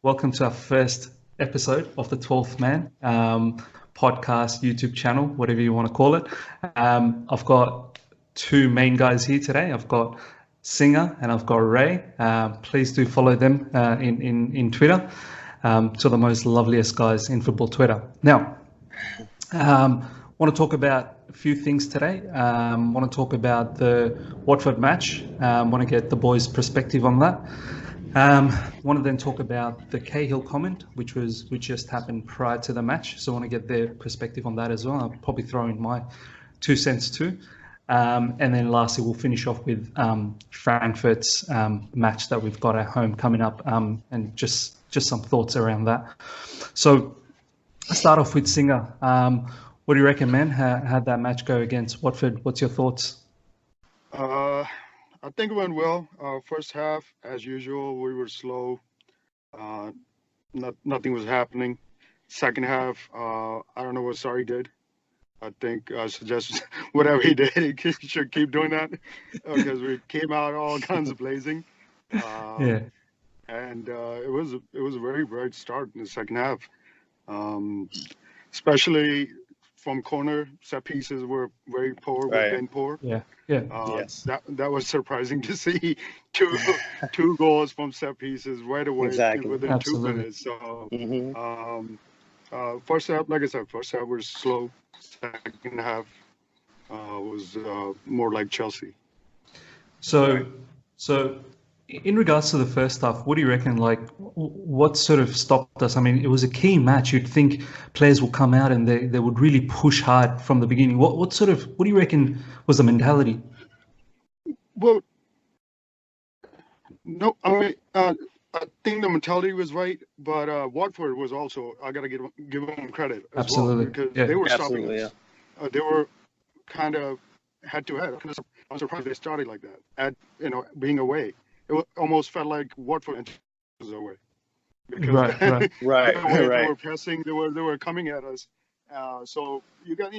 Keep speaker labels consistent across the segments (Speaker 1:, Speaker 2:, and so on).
Speaker 1: Welcome to our first episode of the 12th Man podcast, YouTube channel, whatever you want to call it. I've got two main guys here today. I've got Singha and I've got Rey. Please do follow them in Twitter. Two of the most loveliest guys in football Twitter. Now, want to talk about a few things today. Want to talk about the Watford match. Want to get the boys' perspective on that. Want to then talk about the Cahill comment, which just happened prior to the match. So I want to get their perspective on that as well. I'll probably throw in my 2 cents too. And then lastly, we'll finish off with Frankfurt's match that we've got at home coming up, and just some thoughts around that. So I'll start off with Singha. What do you reckon, man? How'd that match go against Watford? What's your thoughts?
Speaker 2: I think it went well. First half, as usual, we were slow. Nothing was happening. Second half, I don't know what Sarri did. I think I suggest whatever he did, he should keep doing that because we came out all guns blazing.
Speaker 1: Yeah.
Speaker 2: And it was a very bright start in the second half, especially from corner. Set pieces were very poor.
Speaker 3: Right.
Speaker 2: We've been poor.
Speaker 1: Yeah.
Speaker 3: Yes.
Speaker 2: That was surprising to see two goals from set pieces right away within
Speaker 1: Absolutely.
Speaker 2: 2 minutes. So first half, like I said, was slow. Second half was more like Chelsea.
Speaker 1: So in regards to the first half, what do you reckon? Like, what sort of stopped us? I mean, it was a key match. You'd think players will come out and they would really push hard from the beginning. What do you reckon was the mentality?
Speaker 2: Well, no, I mean, I think the mentality was right, but Watford was also, I got to give them credit as
Speaker 1: Absolutely.
Speaker 2: well, because
Speaker 1: Yeah.
Speaker 2: they were stopping
Speaker 3: Absolutely,
Speaker 2: us. They were kind of head to head. I'm surprised they started like that, being away. It almost felt like Watford was away. Because
Speaker 1: Right.
Speaker 2: They were pressing, they were coming at us. So you got,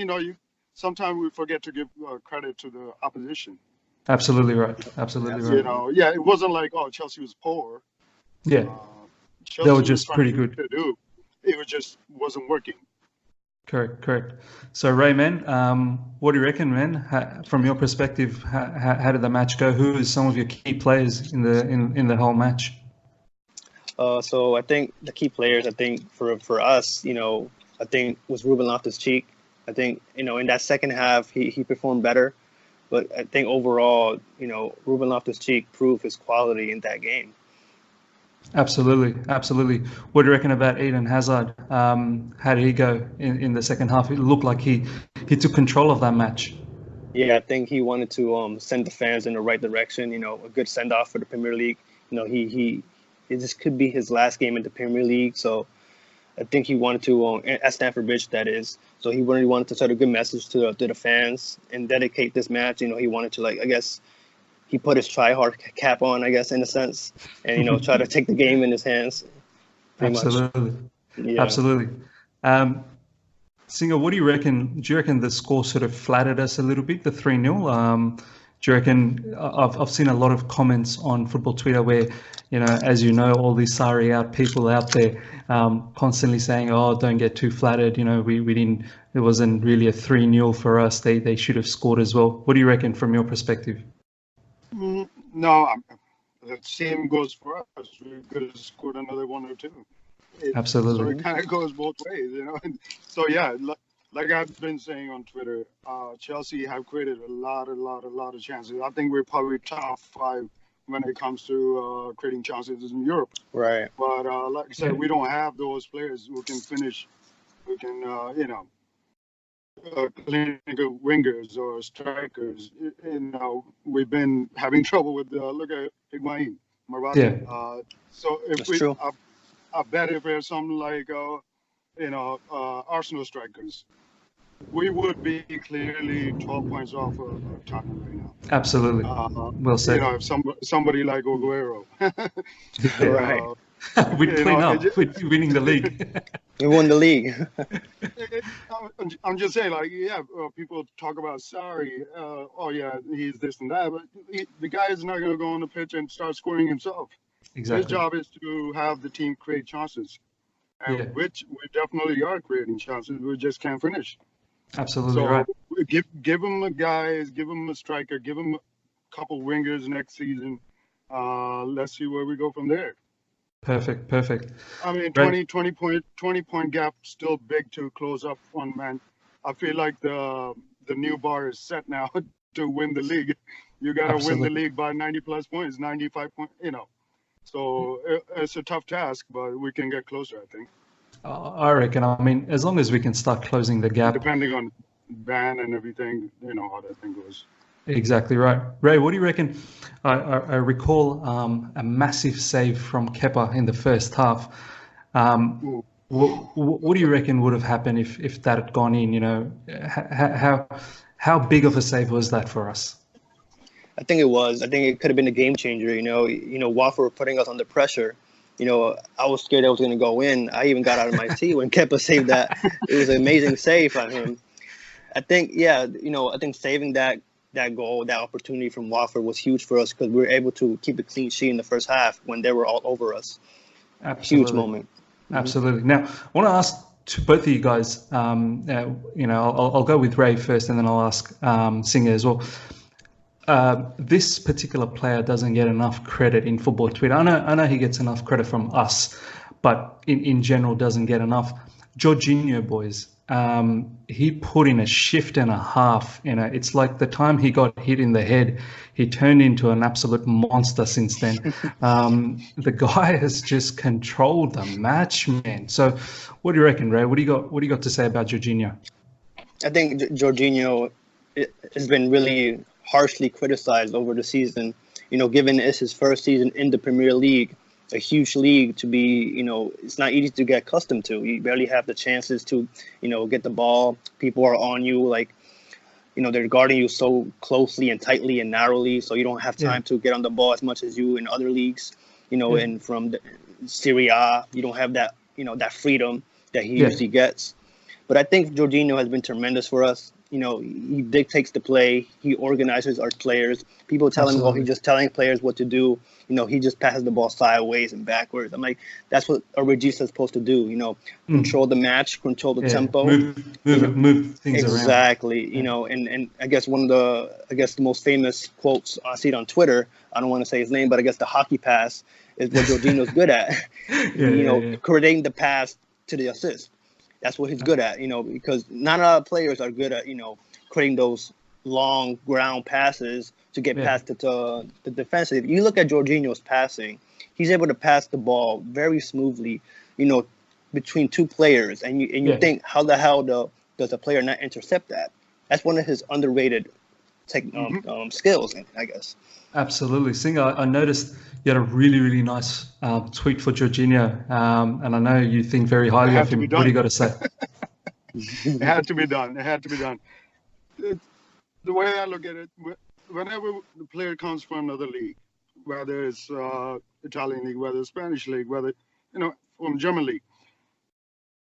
Speaker 2: sometimes we forget to give credit to the opposition.
Speaker 1: Absolutely right.
Speaker 2: It wasn't like, Chelsea was poor.
Speaker 1: Yeah.
Speaker 2: Chelsea
Speaker 1: They were
Speaker 2: was
Speaker 1: just
Speaker 2: trying
Speaker 1: pretty
Speaker 2: to
Speaker 1: good.
Speaker 2: do. It just wasn't working.
Speaker 1: Correct. So Ray, man, what do you reckon, man? From your perspective, how did the match go? Who is some of your key players in the whole match?
Speaker 3: So I think the key players, for us, I think was Ruben Loftus-Cheek. I think, in that second half, he performed better. But I think overall, Ruben Loftus-Cheek proved his quality in that game.
Speaker 1: Absolutely. What do you reckon about Eden Hazard? How did he go in the second half? It looked like he took control of that match.
Speaker 3: Yeah, I think he wanted to send the fans in the right direction. A good send off for the Premier League. This could be his last game in the Premier League, so I think he wanted to at Stamford Bridge, that is. So he really wanted to send a good message to the fans and dedicate this match. He wanted to he put his try-hard cap on, I guess, in a sense, and, try to take the game in his hands.
Speaker 1: Absolutely.
Speaker 3: Yeah.
Speaker 1: Absolutely. Singha, what do you reckon? Do you reckon the score sort of flattered us a little bit, the 3-0? Do you reckon, I've seen a lot of comments on football Twitter where, as you know, all these Sarri out people out there constantly saying, don't get too flattered. We didn't, it wasn't really a 3-0 for us. They should have scored as well. What do you reckon from your perspective?
Speaker 2: No, the same goes for us. We could have scored another 1 or 2.
Speaker 1: Absolutely.
Speaker 2: So it kind of goes both ways, So yeah, like I've been saying on Twitter, Chelsea have created a lot of chances. I think we're probably top 5 when it comes to creating chances in Europe.
Speaker 3: Right.
Speaker 2: But like I said, we don't have those players who can finish, who can, clinical wingers or strikers. We've been having trouble with look at Higuain, Morata.
Speaker 1: Yeah.
Speaker 2: So if
Speaker 3: That's true.
Speaker 2: I bet if there's something like Arsenal strikers, we would be clearly 12 points off of Tottenham right now.
Speaker 1: Absolutely. Well said.
Speaker 2: If somebody like Aguero,
Speaker 3: Right.
Speaker 1: We'd clean up. We'd be winning the league.
Speaker 3: We won the league.
Speaker 2: I'm just saying, people talk about Sarri. He's this and that, but the guy is not going to go on the pitch and start scoring himself. His
Speaker 1: Exactly.
Speaker 2: job is to have the team create chances, and
Speaker 1: Yeah.
Speaker 2: which we definitely are creating chances. We just can't finish.
Speaker 1: Absolutely
Speaker 2: So
Speaker 1: right.
Speaker 2: give him a guys, give him a striker, give him a couple wingers next season. Let's see where we go from there.
Speaker 1: Perfect. Perfect.
Speaker 2: I mean,
Speaker 1: Ray,
Speaker 2: 20 point gap still big to close up on, man. I feel like the new bar is set now to win the league. You got to win the
Speaker 1: absolutely.
Speaker 2: league by 90 plus points, 95 point, So it's a tough task, but we can get closer, I think,
Speaker 1: I reckon. I mean, as long as we can start closing the gap.
Speaker 2: depending on ban and everything, how that thing goes.
Speaker 1: Exactly right. Ray, what do you reckon? I recall a massive save from Kepa in the first half.
Speaker 2: Ooh.
Speaker 1: What do you reckon would have happened if that had gone in? How big of a save was that for us?
Speaker 3: I think it was. I think it could have been a game changer. Watford were putting us under pressure. I was scared I was going to go in. I even got out of my seat when Kepa saved that. It was an amazing save from him. I think, I think saving that goal, that opportunity from Watford was huge for us because we were able to keep a clean sheet in the first half when they were all over us.
Speaker 1: Absolutely.
Speaker 3: Huge moment.
Speaker 1: Absolutely. Now, I want to ask to both of you guys. I'll go with Ray first, and then I'll ask Singha as well. This particular player doesn't get enough credit in football Twitter. I know he gets enough credit from us, but in general doesn't get enough. Jorginho, boys, he put in a shift and a half. It's like the time he got hit in the head, he turned into an absolute monster since then. The guy has just controlled the match, man. So, what do you reckon, Ray? What do you got to say about Jorginho?
Speaker 3: I think Jorginho has been really harshly criticized over the season. Given it's his first season in the Premier League, a huge league to be, it's not easy to get accustomed to. You barely have the chances to, get the ball. People are on you, they're guarding you so closely and tightly and narrowly, so you don't have time to get on the ball as much as you in other leagues. And from the Serie A, you don't have that, that freedom that he usually gets. But I think Jorginho has been tremendous for us. He dictates the play. He organizes our players. People tell him, he's just telling players what to do. He just passes the ball sideways and backwards. I'm like, that's what a regista is supposed to do. Control the match, control the tempo.
Speaker 1: Move things around.
Speaker 3: Exactly. And I guess the most famous quotes, I see it on Twitter. I don't want to say his name, but I guess the hockey pass is what Jorginho's good at. Creating the pass to the assist. That's what he's good at, because not a lot of players are good at, creating those long ground passes to get past the defensive. You look at Jorginho's passing, he's able to pass the ball very smoothly, between two players. And you think, how the hell does a player not intercept that? That's one of his underrated skills, I guess.
Speaker 1: Absolutely. Singha, I noticed you had a really, really nice tweet for Jorginho, and I know you think very highly of him. What do you got to say?
Speaker 2: It had to be done. The way I look at it, whenever the player comes from another league, whether it's Italian league, whether it's Spanish league, whether, from German league,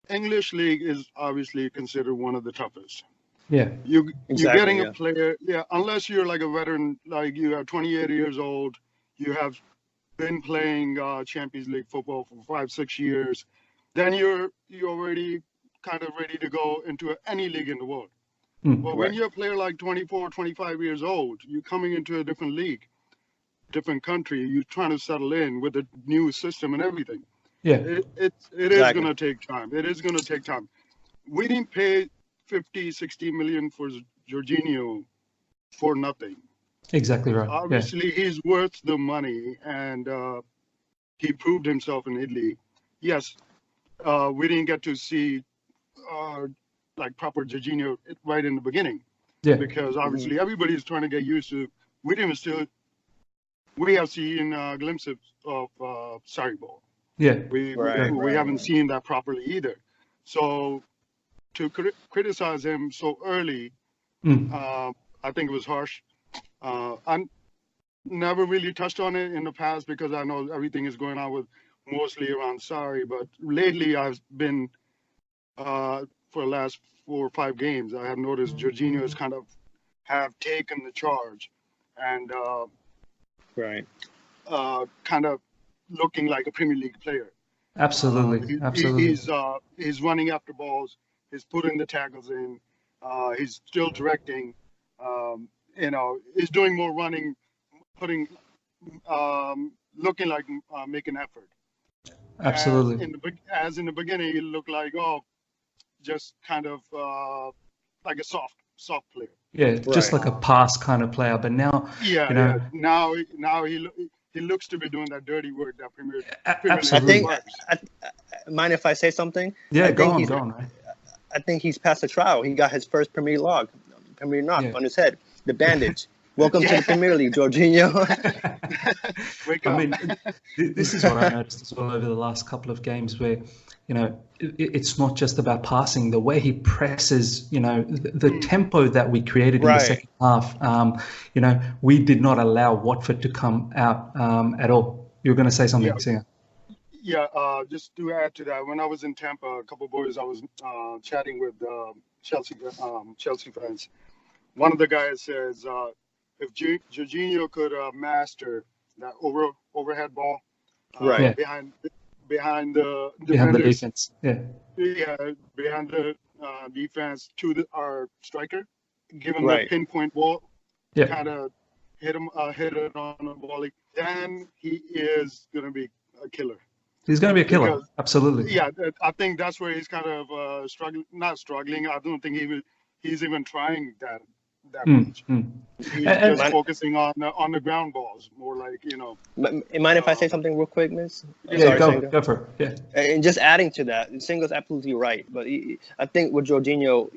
Speaker 2: English league is obviously considered one of the toughest.
Speaker 1: Yeah.
Speaker 2: You're getting a player, unless you're like a veteran, like you are 28 years old, you have been playing Champions League football for 5-6 years, then you're already kind of ready to go into any league in the world. But when you're a player like 24, 25 years old, you're coming into a different league, different country, you're trying to settle in with a new system and everything.
Speaker 1: Yeah.
Speaker 2: It is going to take time. It is going to take time. We didn't pay 50, 60 million for Jorginho for nothing.
Speaker 1: Exactly right.
Speaker 2: Obviously, he's worth the money, and he proved himself in Italy. Yes, we didn't get to see like proper Jorginho right in the beginning, because obviously everybody's trying to get used to. We have seen glimpses of Sarri ball.
Speaker 1: Yeah,
Speaker 2: we haven't seen that properly either. So to criticize him so early, I think it was harsh. I never really touched on it in the past because I know everything is going on with mostly around Sarri. But lately, I've been for the last 4 or 5 games, I have noticed Jorginho has kind of have taken the charge and kind of looking like a Premier League player.
Speaker 1: Absolutely, absolutely.
Speaker 2: He's running after balls. He's putting the tackles in. He's still directing. He's doing more running, putting, looking like making effort.
Speaker 1: Absolutely.
Speaker 2: As in the beginning, he looked like just kind of like a soft player.
Speaker 1: Yeah, just like a pass kind of player. But now,
Speaker 2: now he looks to be doing that dirty work that Premier
Speaker 1: absolutely.
Speaker 3: Mind if I say something?
Speaker 1: Yeah, go on, right?
Speaker 3: I think he's passed the trial. He got his first Premier knock on his head. The bandage. Welcome to the Premier League, Jorginho.
Speaker 1: I mean, this is what I noticed as well over the last couple of games where, it's not just about passing. The way he presses, the tempo that we created in the second half, we did not allow Watford to come out at all. You were going to say something, Singha?
Speaker 2: Yeah, just to add to that, when I was in Tampa, a couple of boys, I was chatting with Chelsea fans. One of the guys says, if Jorginho could master that overhead ball behind the
Speaker 1: defense,
Speaker 2: behind the defense to our striker, give him the pinpoint ball, kind of hit it on the volley, then he is going to be a killer.
Speaker 1: He's going to be a killer, absolutely.
Speaker 2: Yeah, I think that's where he's kind of struggling. Not struggling. I don't think he's even trying that much. He's just focusing on the ground balls, more like,
Speaker 3: Mind if I say something real quick, Miz?
Speaker 1: Yeah, go for it. Yeah.
Speaker 3: And just adding to that, Singha's absolutely right. But I think with Jorginho,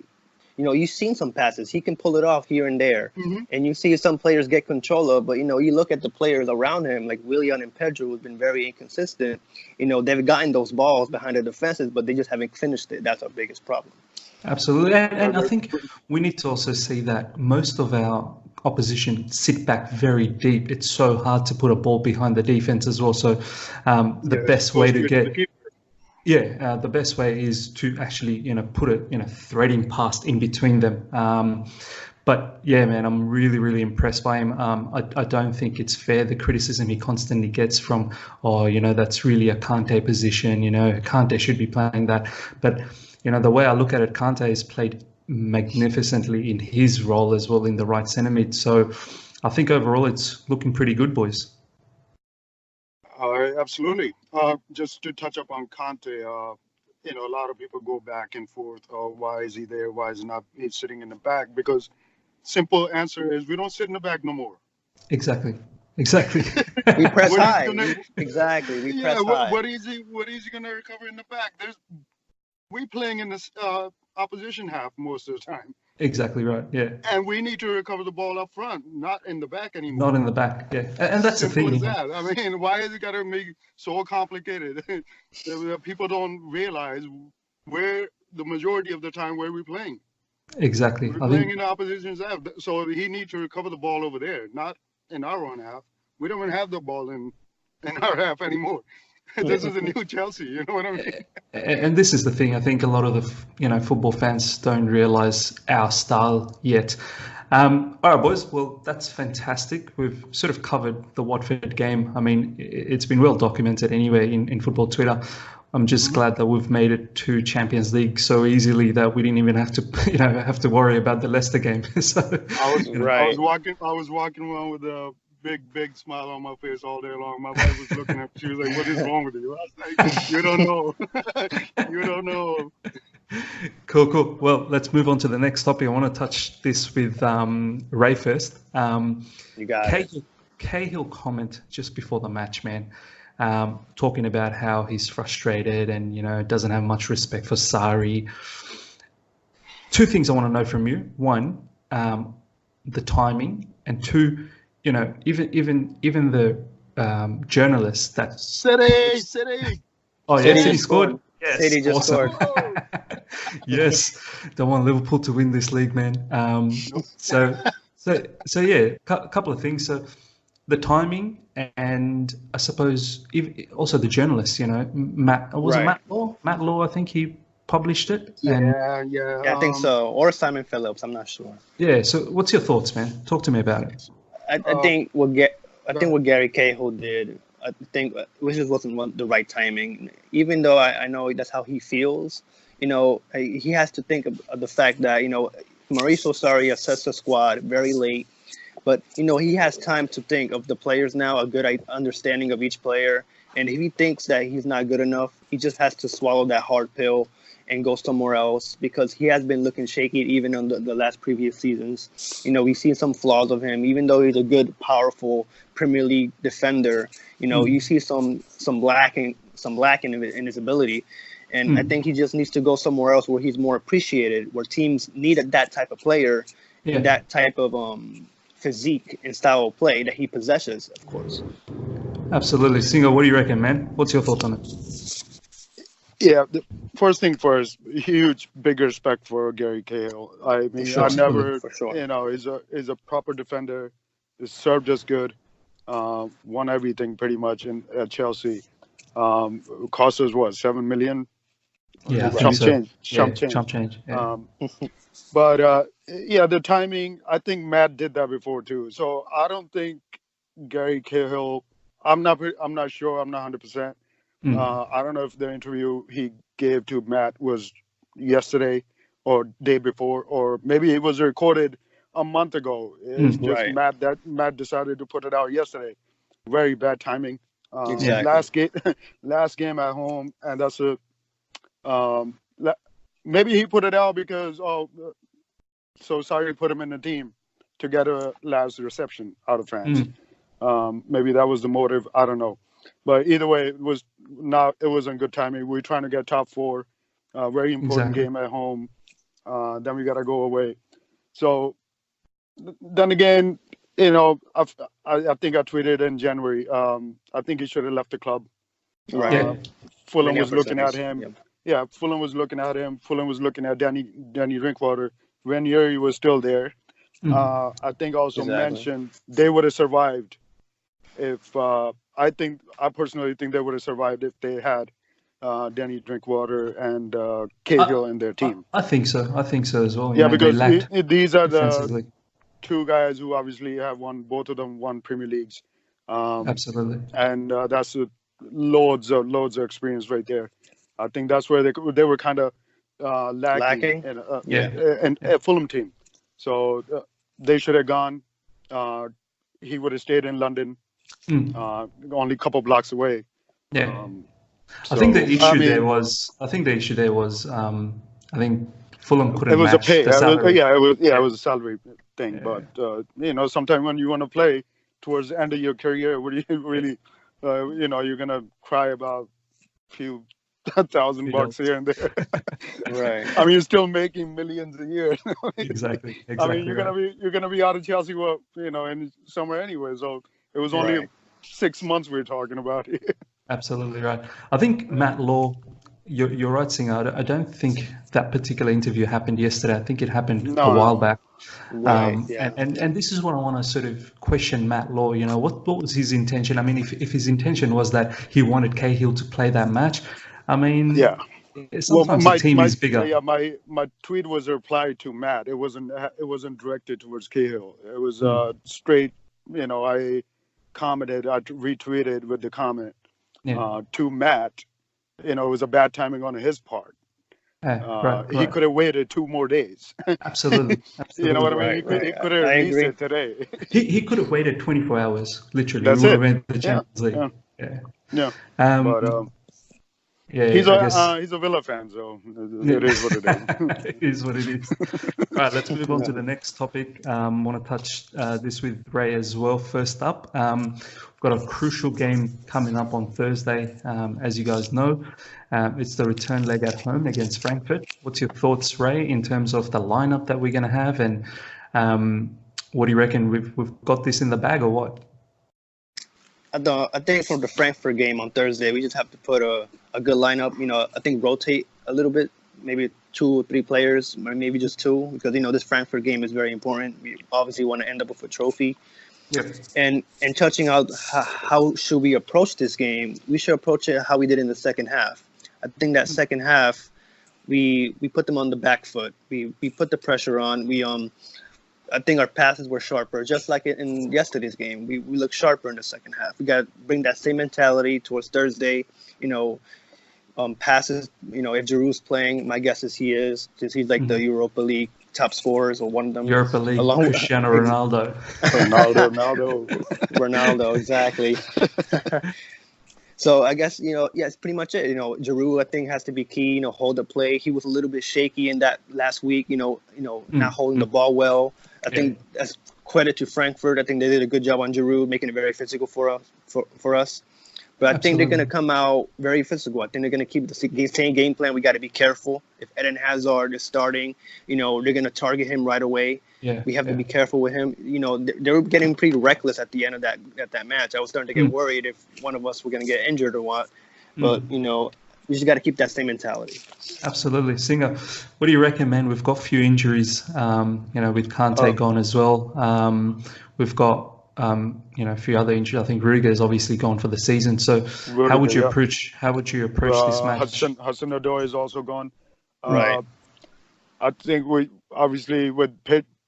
Speaker 3: you've seen some passes. He can pull it off here and there. And you see some players get control of, but, you look at the players around him, like Willian and Pedro, who've been very inconsistent. They've gotten those balls behind the defenses, but they just haven't finished it. That's our biggest problem.
Speaker 1: Absolutely. And I think we need to also see that most of our opposition sit back very deep. It's so hard to put a ball behind the defense as well. So the best way to get... the best way is to actually, put a threading pass in between them. But yeah, man, I'm really, really impressed by him. I don't think it's fair, the criticism he constantly gets from, that's really a Kante position. Kante should be playing that. But, the way I look at it, Kante has played magnificently in his role as well in the right centre mid. So I think overall it's looking pretty good, boys.
Speaker 2: Absolutely. Just to touch up on Kante, a lot of people go back and forth. Why is he there? Why is he not? He's sitting in the back. Because simple answer is we don't sit in the back no more.
Speaker 1: Exactly.
Speaker 3: We press high. Exactly. We press high.
Speaker 2: What is he going to recover in the back? We playing in this opposition half most of the time.
Speaker 1: Exactly right. Yeah.
Speaker 2: And we need to recover the ball up front, not in the back anymore.
Speaker 1: Not in the back. Yeah. And that's
Speaker 2: Simple
Speaker 1: the thing.
Speaker 2: As that. I mean, why is it got to make so complicated? People don't realize where the majority of the time where we're playing.
Speaker 1: Exactly.
Speaker 2: We're playing in the opposition's half, so he needs to recover the ball over there, not in our own half. We don't even have the ball in our half anymore. This is a new Chelsea, you know what I mean?
Speaker 1: And this is the thing. I think a lot of the football fans don't realize our style yet. All right, boys. Well, that's fantastic. We've sort of covered the Watford game. I mean, it's been well documented anyway in football Twitter. I'm just glad that we've made it to Champions League so easily that we didn't even have to worry about the Leicester game. So
Speaker 2: I was walking around with a big smile on my face all day long. My wife was looking at me. She was like, "What is wrong with you?" I was like, "You don't know. You don't know."
Speaker 1: Cool. Well, let's move on to the next topic. I want to touch this with Ray first.
Speaker 3: You got it.
Speaker 1: Cahill comment just before the match, man. Talking about how he's frustrated and, doesn't have much respect for Sarri. Two things I want to know from you. One, the timing, and two, even the journalists that...
Speaker 2: City!
Speaker 1: Oh, yeah, City scored.
Speaker 3: Yes, City just scored.
Speaker 1: Yes, don't want Liverpool to win this league, man. So yeah, a couple of things. So the timing, and I suppose also the journalists. Matt Law? Matt Law, I think he published it.
Speaker 2: Yeah,
Speaker 3: I think so. Or Simon Phillips, I'm not sure.
Speaker 1: Yeah. So what's your thoughts, man? Talk to me about it.
Speaker 3: I think what Gary Cahill did, I think it just wasn't the right timing. Even though I know that's how he feels, he has to think of the fact that Mauricio Sarri assessed the squad very late, but he has time to think of the players now, a good understanding of each player, and if he thinks that he's not good enough, he just has to swallow that hard pill and go somewhere else, because he has been looking shaky even on the last previous seasons. We've seen some flaws of him, even though he's a good, powerful Premier League defender. You see some lacking in his ability. And I think he just needs to go somewhere else where he's more appreciated, where teams need that type of player and that type of physique and style of play that he possesses, of course.
Speaker 1: Absolutely. Singha, what do you reckon, man? What's your thoughts on it?
Speaker 2: Yeah, the first thing first, huge, big respect for Gary Cahill. I mean,
Speaker 1: Sure,
Speaker 2: I never,
Speaker 3: for sure.
Speaker 2: Is a proper defender. Is served us good. Won everything pretty much at Chelsea. Cost us what, 7 million?
Speaker 1: Yeah,
Speaker 2: Chump change.
Speaker 1: Yeah.
Speaker 2: But the timing. I think Matt did that before too. So I don't think Gary Cahill. I'm not sure. I'm not 100%. I don't know if the interview he gave to Matt was yesterday or day before, or maybe it was recorded a month ago. It's just
Speaker 3: right.
Speaker 2: Matt decided to put it out yesterday. Very bad timing.
Speaker 3: Exactly.
Speaker 2: Last game at home, and that's maybe he put it out because so sorry, put him in the team to get a last reception out of fans. Maybe that was the motive. I don't know. But either way, it wasn't good timing. We're trying to get top 4, very important game at home. Then we got to go away. So then again, I think I tweeted in January. I think he should have left the club.
Speaker 3: Right.
Speaker 2: Fulham was looking at him. Yep. Yeah, Fulham was looking at him. Fulham was looking at Danny Drinkwater. Ranieri was still there. I think also mentioned they would have survived if I personally think they would have survived if they had Danny Drinkwater and Cahill in their team.
Speaker 1: I think so. I think so as well.
Speaker 2: Yeah, because these are the two guys who obviously have both of them won Premier Leagues.
Speaker 1: Absolutely.
Speaker 2: And that's loads of experience right there. I think that's where they were kind of lacking in a Fulham team. So they should have gone. He would have stayed in London. Only a couple blocks away.
Speaker 1: Yeah. I think the issue there was. I think Fulham couldn't match the salary.
Speaker 2: It was a salary thing. Yeah. But sometimes when you want to play towards the end of your career, what do you really, you're gonna cry about a few $1,000 here and there.
Speaker 3: Right.
Speaker 2: I mean, you're still making millions a year.
Speaker 1: Exactly.
Speaker 2: I mean, you're gonna be out of Chelsea, in somewhere anyway. So it was only 6 months we were talking about here.
Speaker 1: Absolutely right. I think Matt Law, you're right, Singha. I don't think that particular interview happened yesterday. I think it happened a while back.
Speaker 3: Right.
Speaker 1: And this is what I want to sort of question Matt Law. What was his intention? I mean, if his intention was that he wanted Cahill to play that match, I mean, sometimes the team is bigger.
Speaker 2: Yeah, my tweet was a reply to Matt. It wasn't directed towards Cahill. It was straight. I commented, I retweeted with the comment to Matt. It was a bad timing on his part.
Speaker 1: Right.
Speaker 2: He could have waited 2 more days.
Speaker 1: Absolutely.
Speaker 2: You know what I mean? He could have released it today.
Speaker 1: He could have waited 24 hours, literally.
Speaker 2: That's it.
Speaker 1: The Champions League.
Speaker 2: Yeah.
Speaker 1: But
Speaker 2: he's a Villa fan, so it is what it is.
Speaker 1: It is what it is. All right, let's move on to the next topic. I want to touch this with Ray as well. First up, we've got a crucial game coming up on Thursday, as you guys know. It's the return leg at home against Frankfurt. What's your thoughts, Ray, in terms of the lineup that we're going to have, and what do you reckon? We've got this in the bag or what?
Speaker 3: I think for the Frankfurt game on Thursday, we just have to put a good lineup. I think rotate a little bit, maybe 2 or 3 players, or maybe just 2, because this Frankfurt game is very important. We obviously want to end up with a trophy.
Speaker 1: Yeah.
Speaker 3: And touching out how should we approach this game? We should approach it how we did in the second half. I think that second half, we put them on the back foot. We put the pressure on. I think our passes were sharper, just like in yesterday's game. We looked sharper in the second half. We got to bring that same mentality towards Thursday. Passes. If Giroud's playing, my guess is he is, because he's like the Europa League top scorers or one of them.
Speaker 1: Europa League, Cristiano Ronaldo.
Speaker 3: Ronaldo, exactly. So I guess, it's pretty much it. Giroud, I think, has to be key, hold the play. He was a little bit shaky in that last week, not holding the ball well. I think that's credit to Frankfurt. I think they did a good job on Giroud, making it very physical for us. But I think they're going to come out very physical. I think they're going to keep the same game plan. We got to be careful. If Eden Hazard is starting, they're going to target him right away. Yeah, we have to be careful with him. They were getting pretty reckless at the end of that match. I was starting to get worried if one of us were going to get injured or what. But, we just got to keep that same mentality.
Speaker 1: Absolutely. Singha, what do you reckon, man? We've got a few injuries, with Kante gone as well. We've got a few other injuries. I think Rudiger is obviously gone for the season. So how would you approach this match?
Speaker 2: Hudson-Odoi is also gone.
Speaker 1: Right.
Speaker 2: I think we obviously with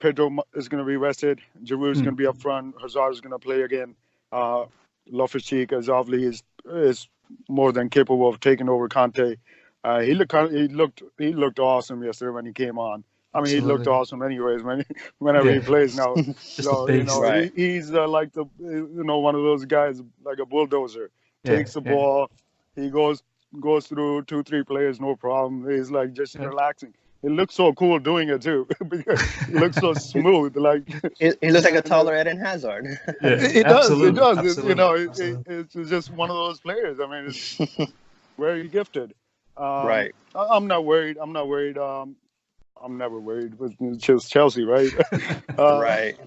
Speaker 2: Pedro is going to be rested. Giroud is going to be up front. Hazard is going to play again. Loftus-Cheek is obviously is more than capable of taking over Kante. He looked awesome yesterday when he came on. I mean, Absolutely. He looked awesome anyways whenever he plays now. So, he's like one of those guys, like a bulldozer. Takes the ball, he goes through 2-3 players, no problem. He's like just relaxing. It looks so cool doing it too. Because it looks so smooth. Like
Speaker 3: he looks like a taller Eden Hazard.
Speaker 2: It does. It's just one of those players. I mean, it's very gifted.
Speaker 3: Right.
Speaker 2: I'm not worried. I'm never worried with Chelsea, right?
Speaker 3: Right.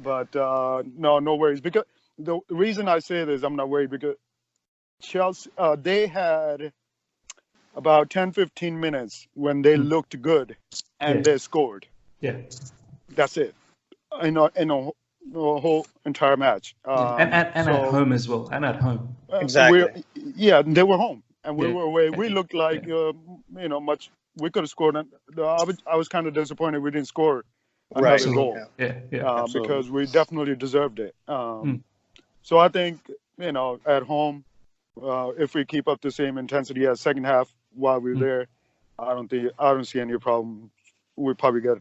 Speaker 2: But no worries. Because the reason I say this, I'm not worried because Chelsea, they had about 10-15 minutes when they looked good and they scored.
Speaker 1: Yeah.
Speaker 2: That's it. In a whole entire match.
Speaker 1: And at home as well. And at home.
Speaker 3: Exactly.
Speaker 2: They were home. And we were away. We looked like, much. We could have scored. I was kind of disappointed we didn't score another goal. Because we definitely deserved it. So I think, at home, if we keep up the same intensity as second half while we're there, I don't see any problem. We probably get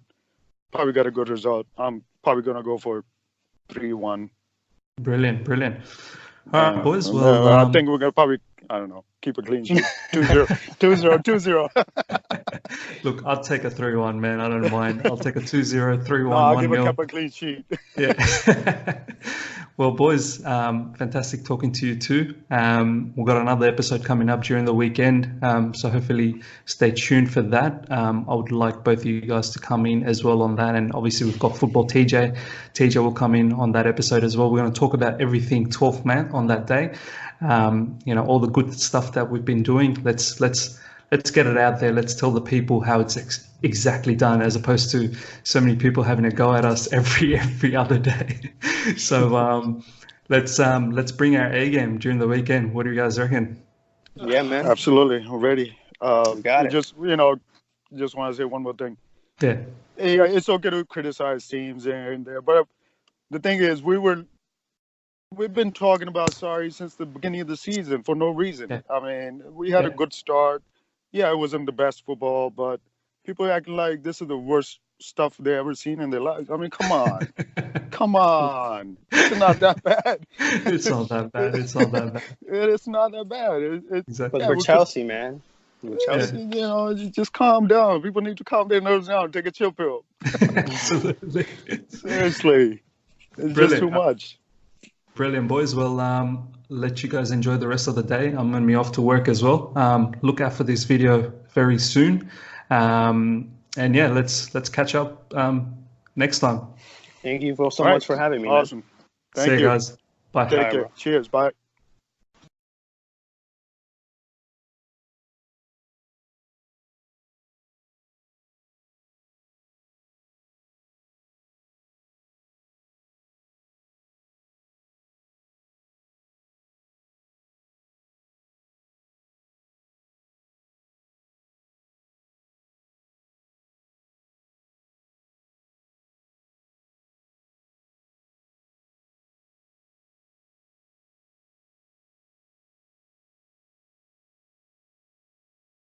Speaker 2: a good result. I'm probably gonna go for 3-1.
Speaker 1: Brilliant. All right, boys. Well,
Speaker 2: I think we're gonna probably, keep a clean sheet. 2-0, 2-0.
Speaker 1: Look, I'll take a 3-1, man. I don't mind. I'll take a 2-0, 3-1,
Speaker 2: I'll
Speaker 1: 1-0.
Speaker 2: give a clean sheet.
Speaker 1: Yeah. Well, boys, fantastic talking to you too. We've got another episode coming up during the weekend, so hopefully stay tuned for that. I would like both of you guys to come in as well on that, and obviously we've got football TJ. TJ will come in on that episode as well. We're going to talk about everything 12th man on that day. All the good stuff that we've been doing. Let's get it out there. Let's tell the people how it's exactly done, as opposed to so many people having a go at us every other day. So let's bring our A game during the weekend. What do you guys reckon?
Speaker 3: Yeah, man.
Speaker 2: Absolutely, we're ready.
Speaker 3: Got it.
Speaker 2: Just want to say one more thing.
Speaker 1: Yeah.
Speaker 2: It's okay to criticize teams here and there, but the thing is, we've been talking about Sarri since the beginning of the season for no reason. Yeah. I mean, we had a good start. Yeah, it wasn't the best football, but people acting like this is the worst stuff they ever seen in their lives. I mean, come on. Come on. It's not that bad.
Speaker 1: It's not that bad.
Speaker 2: It's not that bad.
Speaker 1: Exactly.
Speaker 3: But for Chelsea, man.
Speaker 2: Chelsea, just calm down. People need to calm their nerves down and take a chill pill.
Speaker 1: Absolutely.
Speaker 2: Seriously. It's just too much.
Speaker 1: Brilliant, boys. Well, let you guys enjoy the rest of the day. I'm going to be off to work as well. Look out for this video very soon. And yeah, let's catch up next time.
Speaker 3: Thank you so much for having me.
Speaker 2: Awesome.
Speaker 1: Thank you. See you guys. Bye.
Speaker 2: Take care. Cheers. Bye.